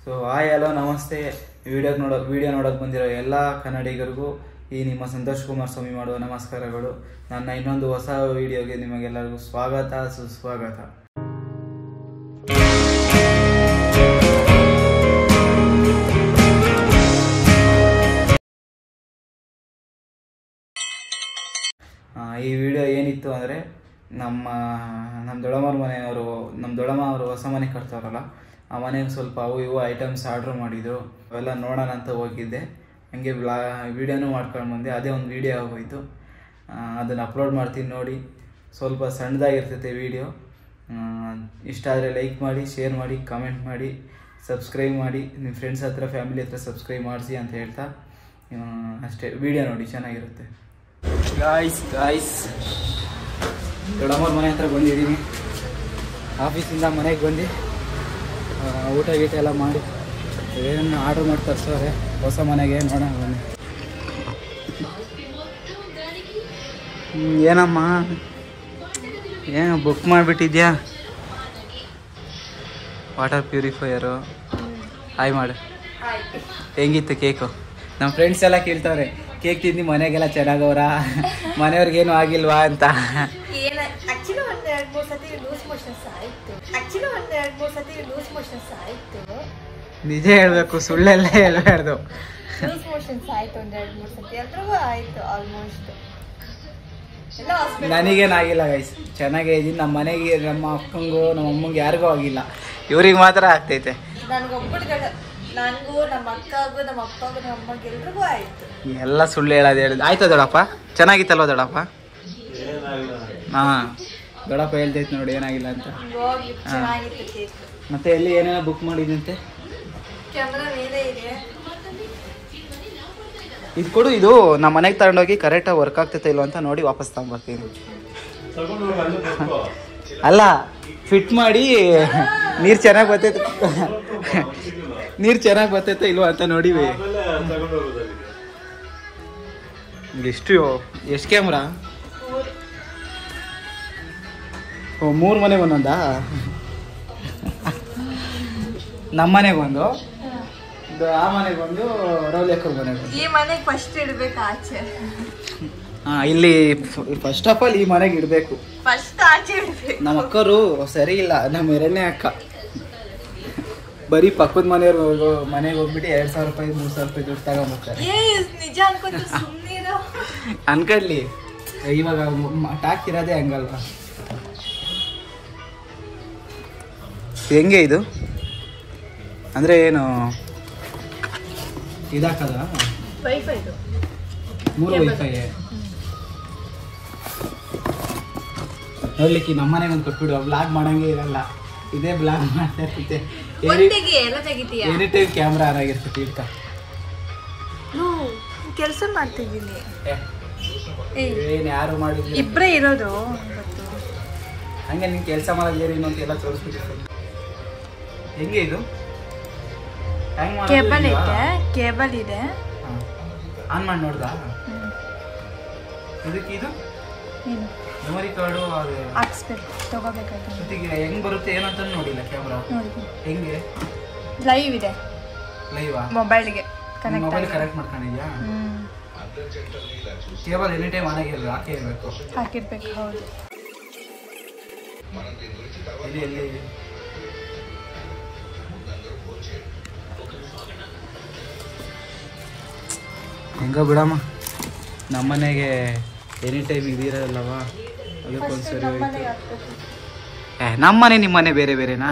So hi hello ನಮಸ್ತೆ. Video ನೋಡೋಕೆ ಬಂದಿರೋ ಎಲ್ಲ ಕನ್ನಡಿಗರಿಗೂ ಈ ನಿಮ್ಮ ಸಂತೋಷ್ ಕುಮಾರ್ ಸ್ವಾಮಿ ಮಾಡುವ ನಮಸ್ಕಾರಗಳು. ನನ್ನ ಇನ್ನೊಂದು ಹೊಸ ವಿಡಿಯೋಗೆ ನಿಮಗೆಲ್ಲರಿಗೂ ಸ್ವಾಗತ ಸುಸ್ವಾಗತ. ಈ ವಿಡಿಯೋ ಏನಿತ್ತು ಅಂದರೆ ನಮ್ಮ ದೊಡ್ಡಮ್ಮ ಅವರು ಹೊಸ ಮನೆ ಕಟ್ತಾರಲ್ಲ, ಆ ಮನೆಗೆ ಸ್ವಲ್ಪ ಅವು ಇವು ಐಟಮ್ಸ್ ಆರ್ಡ್ರ್ ಮಾಡಿದರು. ಅವೆಲ್ಲ ನೋಡೋಣ ಅಂತ ಹೋಗಿದ್ದೆ. ಹಂಗೆ ವಿಡಿಯೋನೂ ಮಾಡ್ಕೊಂಡು ಬಂದೆ. ಅದೇ ಒಂದು ವಿಡಿಯೋ ಆಗೋಯಿತು. ಅದನ್ನು ಅಪ್ಲೋಡ್ ಮಾಡ್ತೀನಿ ನೋಡಿ. ಸ್ವಲ್ಪ ಸಣ್ಣದಾಗಿರ್ತೈತೆ ವಿಡಿಯೋ. ಇಷ್ಟ ಆದರೆ ಲೈಕ್ ಮಾಡಿ, ಶೇರ್ ಮಾಡಿ, ಕಮೆಂಟ್ ಮಾಡಿ, ಸಬ್ಸ್ಕ್ರೈಬ್ ಮಾಡಿ. ನಿಮ್ಮ ಫ್ರೆಂಡ್ಸ್ ಹತ್ರ ಫ್ಯಾಮಿಲಿ ಹತ್ರ ಸಬ್ಸ್ಕ್ರೈಬ್ ಮಾಡಿಸಿ ಅಂತ ಹೇಳ್ತಾ ಅಷ್ಟೇ. ವಿಡಿಯೋ ನೋಡಿ, ಚೆನ್ನಾಗಿರುತ್ತೆ. ಗಾಯ್ಸ್ ದೊಡ್ಡಮ್ಮವ್ರ ಮನೆ ಹತ್ರ ಬಂದಿದ್ದೀನಿ. ಆಫೀಸಿಂದ ಮನೆಗೆ ಬಂದು ಊಟ ಗೀಟ ಎಲ್ಲ ಮಾಡಿ ಏನು ಆರ್ಡ್ರ್ ಮಾಡಿ ತರಿಸೋರೆ ಹೊಸ ಮನೆಗೆ. ನೋಡೋಣ ಬನ್ನಿ. ಏನಮ್ಮ ಏನು ಬುಕ್ ಮಾಡಿಬಿಟ್ಟಿದ್ಯಾ? Water purifier. ಹಾಯ್ ಮಾಡು. ಹೆಂಗಿತ್ತು ಕೇಕು? ನಮ್ಮ ಫ್ರೆಂಡ್ಸ್ ಎಲ್ಲ ಕೇಳ್ತವ್ರೆ, ಕೇಕ್ ತಿಂದು ಮನೆಗೆಲ್ಲ ಚೆನ್ನಾಗವ್ರ, ಮನೆಯವ್ರಿಗೇನು ಆಗಿಲ್ವಾ ಅಂತ. ನಿಜ ಹೇಳ್ಬೇಕು, ಸುಳ್ಳೆಲ್ಲ ಹೇಳ್ಬಾರ್ದು. ನನಗೇನಾಗಿಲ್ಲ ಗೈಸ್, ಚೆನ್ನಾಗೇ ಇದ್ದೀನಿ. ನಮ್ಮ ಮನೆಗೆ, ನಮ್ಮ ಅಕ್ಕಂಗೂ ನಮ್ಮ ಅಮ್ಮಂಗೆ ಯಾರಿಗೂ ಆಗಿಲ್ಲ, ಇವ್ರಿಗೆ ಮಾತ್ರ ಆಗ್ತೈತೆ. ಎಲ್ಲ ಸುಳ್ಳು ಹೇಳಿದ. ಆಯ್ತಾ ದೊಡ್ಡಪ್ಪ? ಚೆನ್ನಾಗಿತ್ತಲ್ವ ದೊಡ್ಡಪ್ಪ? ದೊಡ್ಡಪ್ಪ ಹೇಳ್ತೈತೆ ನೋಡಿ ಏನಾಗಿಲ್ಲ ಅಂತ. ಮತ್ತೆ ಎಲ್ಲಿ ಏನೇನೋ ಬುಕ್ ಮಾಡಿದಂತೆ? ಇದು ಕೊಡು. ಇದು ನಮ್ಮ ಮನೆಗೆ ತಗೊಂಡೋಗಿ ಕರೆಕ್ಟಾಗಿ ವರ್ಕ್ ಆಗ್ತೈತೆ ಇಲ್ವ ಅಂತ ನೋಡಿ ವಾಪಸ್ ತಗೊಂಡ್ಬರ್ತೀನಿ. ಅಲ್ಲ, ಫಿಟ್ ಮಾಡಿ ನೀರು ಚೆನ್ನಾಗಿ ಬರ್ತೈತೆ ಇಲ್ವ ಅಂತ ನೋಡಿವಿ. ಎಷ್ಟು ಕ್ಯಾಮ್ರಾ? 3 ಮನೆಗೆ ಒಂದೊಂದಾ? ನಮ್ಮ ಮನೆಗೆ ಒಂದು, ಆ ಮನೆಗೆ ಒಂದು, ರೌಲಿಯಕ್ಕ ಮನೆಗೆ. ಈ ಮನೆಗೆ ಫಸ್ಟ್ ಇಡಬೇಕು ಆಚೆ. ಇಲ್ಲಿ ಫಸ್ಟ್ ಆಫ್ ಆಲ್ ಈ ಮನೆಗೆ ಇಡಬೇಕು. ಫಸ್ಟ್ ಆಚೆ ಇಡಬೇಕು. ನಮ್ಮ ಅಕ್ಕರು ಸರಿ ಇಲ್ಲ. ನಮ್ಮ 2ನೇ ಅಕ್ಕ ಬರೀ ಪಕ್ಕದ ಮನೆಯವ್ರು ಮನೆಗೆ ಹೋಗ್ಬಿಟ್ಟು 2,000 ರೂಪಾಯಿ 3,000 ರೂಪಾಯಿ ದುಡ್ಡು ತಗೊಂಡ್ಬರ್ತಾರೆ. ನಿಜ ಅನ್ಕೊಂತ ಸುಮ್ಮನಿರೋ ಅನ್ಕಡ್ಲಿ. ಇವಾಗ ಟಾಕ್ ಇರೋದೇ ಹಂಗಲ್ವಾ? ಹೆಂಗೆ ಇದು ಅಂದರೆ ಏನು ಇದಾಕದ? ವೈಫೈ. 3 ವೈಫೈ ನೋಡ್ಲಿಕ್ಕೆ. ನಮ್ಮ ಮನೆಗೆ ಒಂದು ಕೊಟ್ಬಿಡು. ಬ್ಲಾಗ್ ಮಾಡಂಗೆ ಇರಲ್ಲ, ಇದೇ ಬ್ಲಾಗ್ ಮಾಡ್ತಾ ಇರ್ತೈತೆ. ಎನಿ ಟೈಮ್ ಕ್ಯಾಮ್ರಾ ಆನ್ ಆಗಿರ್ತೈತಿ. ಇಡ್ಕ ಕೆಲಸ ಮಾಡ್ತಿದ್ದೀನಿ. ಏನು ಯಾರು ಮಾಡಿದ್ರು? ಇಬ್ಬರೇ ಇರೋದು. ಹಂಗೆ ನೀನು ಕೆಲಸ ಮಾಡೋದು ಏನು ಅಂತ ಎಲ್ಲ ತೋರಿಸ್ಬಿಟ್ಟಿರ್ತೀನಿ. ಹೆಂಗೆ ಇದು? ಕೇಬಲ್ ಇದೆ. ಆನ್ ಮಾಡಿ ನೋಡ್ದಾ? ಇದಕ್ಕೆ ಇದು ಮೆಮೊರಿ ಕಾರ್ಡು ಹಾಕ್ಸ್ಬೇಕು, ತಗೋಬೇಕಾಯ್ತು. ಹೆಂಗ್ ಬರುತ್ತೆ ಏನಂತ ನೋಡಿಲ್ಲ ಕ್ಯಾಮ್ರಾ. ಹೆಂಗೆ ಲೈವ್ ಇದೆ? ಲೈವಾ? ಮೊಬೈಲ್ಗೆ ಮೊಬೈಲ್ ಕನೆಕ್ಟ್ ಮಾಡ್ಕೊಂಡಿದ್ಯಾ? ಕೇಬಲ್ ಎನಿ ಟೈಮ್ ಆನ್ ಆಗಿರಲ್ಲ, ಹಾಕಿರ್ಬೇಕು. ಹೌದು. ಎಲ್ಲಿ ಹೆಂಗೋ ಬಿಡಮ್ಮ. ನಮ್ಮನೆಗೆ ಎನಿ ಟೈಮ್ ಇದಿರಲ್ಲವ, ಅದಕ್ಕೊಂದ್ಸರಿ ಹೋಯ್ತು. ನಮ್ಮನೆ ನಿಮ್ಮನೆ ಬೇರೆ ಬೇರೆನಾ?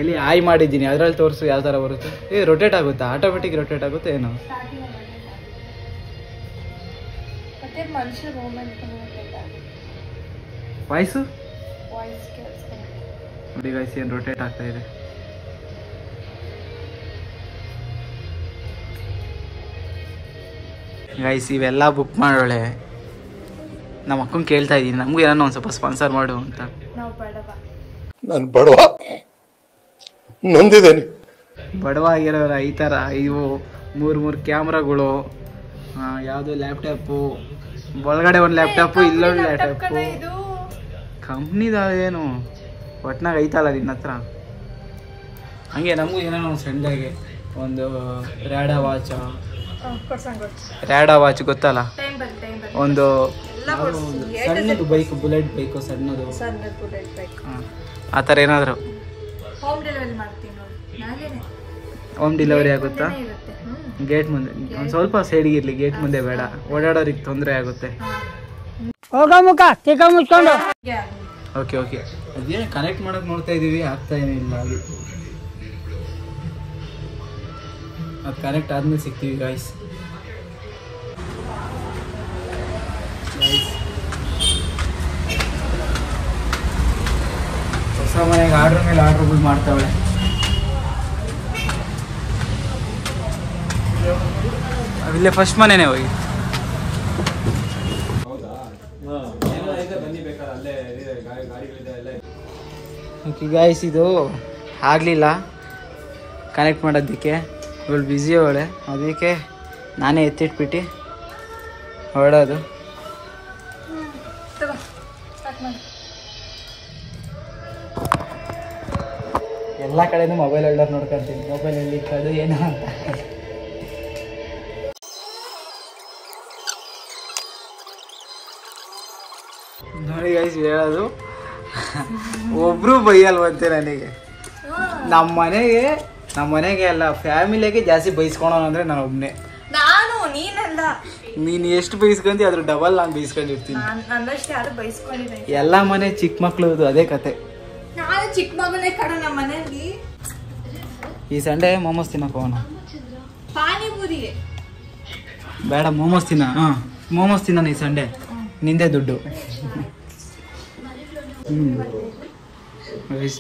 ಎಲ್ಲಿ ಆಯ್ ಮಾಡಿದ್ದೀನಿ, ಅದ್ರಲ್ಲಿ ತೋರಿಸು ಯಾವ ಥರ ಬರುತ್ತೆ. ರೊಟೇಟ್ ಆಗುತ್ತಾ? ಆಟೋಮೆಟಿಕ್ ರೊಟೇಟ್ ಆಗುತ್ತೆ ಏನು? ವಾಯ್ಸು ನೋಡಿ ಗೈಸ್, ಏನು ರೊಟೇಟ್ ಆಗ್ತಾ ಇದೆ. ಗೈಸ್ ಇವೆಲ್ಲ ಬುಕ್ ಮಾಡೋಳೆ. ನಮ್ಮ ಅಕ್ಕಂಗೆ ಕೇಳ್ತಾ ಇದ್ದೀನಿ, ನಮಗೂ ಏನೋ ಒಂದು ಸ್ವಲ್ಪ ಸ್ಪಾನ್ಸರ್ ಮಾಡು ಅಂತ. ನಾನು ಬಡವ, ನೊಂದಿದ್ದೇನೆ. ಬಡವ ಆಗಿರೋರ ಈ ಥರ ಇವು 3 ಕ್ಯಾಮ್ರಾಗಳು, ಯಾವುದು ಲ್ಯಾಪ್ಟಾಪು, ಒಳಗಡೆ ಒಂದು ಲ್ಯಾಪ್ಟಾಪು, ಇಲ್ಲೊಂದು ಲ್ಯಾಪ್ಟಾಪು. ಕಂಪ್ನಿದ ಏನು ಒಟ್ನಾಗ ಐತಲ್ಲ ನಿನ್ನ ಹತ್ರ. ಹಂಗೆ ನಮಗೂ ಏನೋ ಒಂದು ಸಣ್ಣದಾಗೆ ಒಂದು ರ್ಯಾಡಾ ವಾಚ್ ಗೊತ್ತಲ್ಲ, ಒಂದು ಸಣ್ಣದು ಬೈಕ್, ಬುಲೆಟ್ ಬೈಕು ಸಣ್ಣದು, ಆ ಥರ ಏನಾದರೂ ಹೋಮ್ ಡೆಲಿವರಿ ಆಗುತ್ತಾ? ಗೇಟ್ ಮುಂದೆ ಒಂದು ಸ್ವಲ್ಪ ಸೈಡ್ಗೆ ಇರಲಿ, ಗೇಟ್ ಮುಂದೆ ಬೇಡ, ಓಡಾಡೋರಿಗೆ ತೊಂದರೆ ಆಗುತ್ತೆ. ಓಕೆ ಓಕೆ, ಅದೇನು ಕನೆಕ್ಟ್ ಮಾಡೋಕೆ ನೋಡ್ತಾ ಇದ್ದೀವಿ, ಆಗ್ತಾ ಏನಿಲ್ಲ. ಅದು ಕನೆಕ್ಟ್ ಆದ್ಮೇಲೆ ಸಿಗ್ತೀವಿ ಗಾಯ್ಸ್. ಹೊಸ ಮನೆಗೆ ಆರ್ಡ್ರ್ ಮೇಲೆ ಆರ್ಡ್ರ್ಗಳು ಮಾಡ್ತಾವಳೆ. ಅವಿಲ್ಲೇ ಫಸ್ಟ್ ಮನೆನೇ ಹೋಗಿ. ಓಕೆ ಗಾಯ್ಸ್, ಇದು ಆಗಲಿಲ್ಲ ಕನೆಕ್ಟ್ ಮಾಡೋದಕ್ಕೆ. ಇವಳು ಬ್ಯುಸಿ ಅವಳೆ, ಅದಕ್ಕೆ ನಾನೇ ಎತ್ತಿಟ್ಬಿಟ್ಟು ಹೊರಡೋದು. ಎಲ್ಲ ಕಡೆನೂ ಮೊಬೈಲ್ ಹೋಲ್ಡರ್ ನೋಡ್ಕೊತೀನಿ, ಮೊಬೈಲಲ್ಲಿ ಕಡು ಏನೋ ಅಂತ. ನೋಡಿ ಗೈಸ್, ಹೇಳೋದು ಒಬ್ರು ಬೈಯಲ್ವಂತೆ ನನಗೆ. ನಮ್ಮ ಮನೆಗೆ ಅಲ್ಲ, ಫ್ಯಾಮಿಲಿಗೆ ಜಾಸ್ತಿ ಬೈಸ್ಕೊಳೋಣ ಅಂದ್ರೆ ನಾನು ಒಬ್ಬನೇ. ನೀನು ಎಷ್ಟು ಬೈಸ್ಕೊಂಡಿ ಅದ್ರ ಡಬಲ್ ನಾನು ಬೈಸ್ಕೊಂಡಿರ್ತೀನಿ. ಎಲ್ಲ ಮನೆ ಚಿಕ್ಕ ಮಕ್ಳು ಅದೇ ಕತೆ. ಚಿಕ್ಕ ಮಗನೇ ಕಡ ನಮ್ಮ ಮನೆಯಲ್ಲಿ. ಈ ಸಂಡೆ ಮೋಮೋಸ್ ತಿನ್ನಕ್ ಹೋಗೋಣ. ಪಾನಿಪುರಿ ಬೇಡ, ಮೋಮೋಸ್ ತಿನ್ನ. ಮೋಮೋಸ್ ತಿನ್ನ ಈ ಸಂಡೆ, ನಿಂದೆ ದುಡ್ಡು.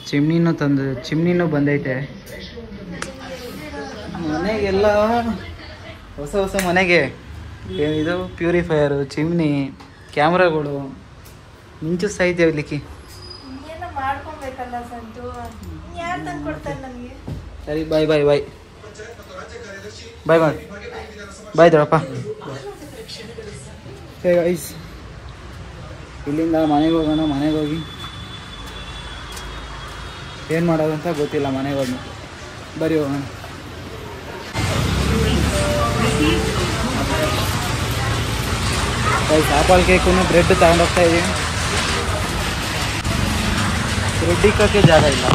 ಚಿಮ್ನಿನೂ ಬಂದೈತೆ ಮನೆಗೆಲ್ಲ. ಹೊಸ ಮನೆಗೆ ಏನಿದು ಪ್ಯೂರಿಫೈಯರು, ಚಿಮ್ನಿ, ಕ್ಯಾಮ್ರಾಗಳು ಮಿಂಚು ಸಾಯ್ತೇವೆ ಇರ್ಲಿಕ್ಕೆ. ಸರಿ, ಬಾಯ್ ಬಾಯ್ ಬಾಯ್ ಬಾಯ್ ಬಾಯ್ ಬಾಯ್ ದೊಡಪ್ಪ. ಗೈಸ್, ಇಲ್ಲಿಂದ ಮನೆಗೆ ಹೋಗೋಣ. ಮನೆಗೆ ಹೋಗಿ ಏನು ಮಾಡೋದಂತ ಗೊತ್ತಿಲ್ಲ. ಮನೆಗೆ ಹೋಗಿ ಬರೀ ಹೋಗೋಣ. ಆಪಲ್ ಕೇಕು ಬ್ರೆಡ್ ತಗೊಂಡೋಗ್ತಾ ಇದ್ದೀವಿ. ಬ್ರೆಡ್ ಇಕ್ಕಕ್ಕೆ ಜಾಗ ಇಲ್ಲ.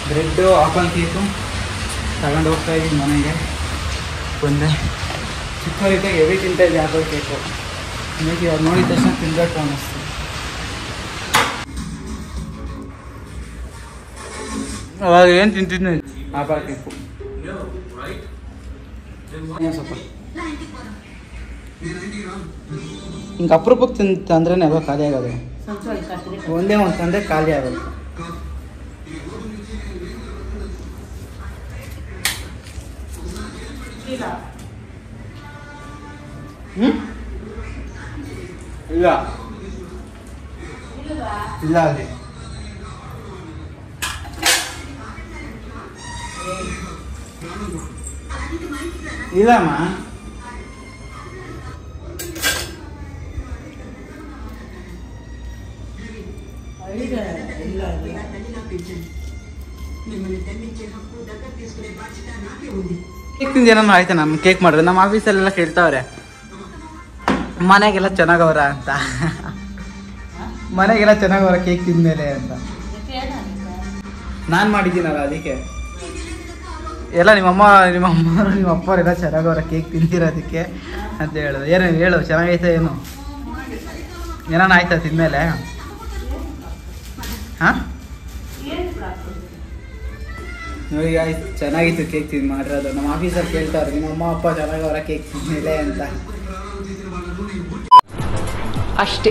ಬ್ರೆಡ್ಡು ಆಪಲ್ ಕೇಕು ತಗೊಂಡು ಹೋಗ್ತಾ ಇದ್ದೀನಿ ಮನೆಗೆ. ಬಂದೆ ಚಿಕ್ಕವರಿದ್ದಾಗ ಹೆವಿ ತಿಂತಾ ಇದ್ದೆ ಆಪಲ್ ಕೇಕು. ನನಗೆ ಅವ್ರು ನೋಡಿದ ತಕ್ಷಣ ತಿನ್ಬೇಕು ಅನ್ನಿಸ್ತು. ಅವಾಗ ಏನು ತಿಂತಿದ್ನಿ ಆಪಲ್ ಕೇಕು. ಸ್ವಲ್ಪ ಹಿಂಗೆ ಅಪರೂಪಕ್ಕೆ ತಂದ್ರೆ ಎಲ್ಲ ಖಾಲಿ ಆಗೋದು. ಒಂದೇ ಒಂದು ತಂದ್ರೆ ಖಾಲಿ ಆಗೋದು. ಇಲ್ಲ ಇಲ್ಲ ಅಲ್ಲಿ ಇಲ್ಲಮ್ಮ. ಕೇಕ್ ತಿಂದೇನೋ ಆಯ್ತಾ? ನಮ್ಮ ಕೇಕ್ ಮಾಡ್ರೆ ನಮ್ಮ ಆಫೀಸಲ್ಲೆಲ್ಲ ಕೇಳ್ತಾವ್ರೆ ಮನೆಗೆಲ್ಲ ಚೆನ್ನಾಗವ್ರ ಅಂತ. ಮನೆಗೆಲ್ಲ ಚೆನ್ನಾಗವ್ರ ಕೇಕ್ ತಿಂದ್ಮೇಲೆ ಅಂತ. ನಾನು ಮಾಡಿದ್ದೀನಲ್ಲ ಅದಕ್ಕೆ. ಎಲ್ಲ ನಿಮ್ಮ ಅಪ್ಪವರೆಲ್ಲ ಚೆನ್ನಾಗವ್ರ ಕೇಕ್ ತಿಂದಿರೋದಕ್ಕೆ ಅಂತ ಹೇಳೋದು. ಏನು ಹೇಳು, ಚೆನ್ನಾಗೈತೆ ಏನು? ಏನಾನ ಆಯ್ತಾ ತಿಂದಮೇಲೆ? ಹಾಂ, ನೋಡಿ ಆಯ್ತು, ಚೆನ್ನಾಗಿತ್ತು ಕೇಕ್ ತಿಂದು ಮಾಡಿರೋದು. ನಮ್ಮ ಆಫೀಸಲ್ಲಿ ಕೇಳ್ತಾರೆ ನಿಮ್ಮ ಅಮ್ಮ ಅಪ್ಪ ಚೆನ್ನಾಗವ್ರ ಕೇಕ್ ತಿಂದ್ಮೇಲೆ ಅಂತ. ಅಷ್ಟೇ.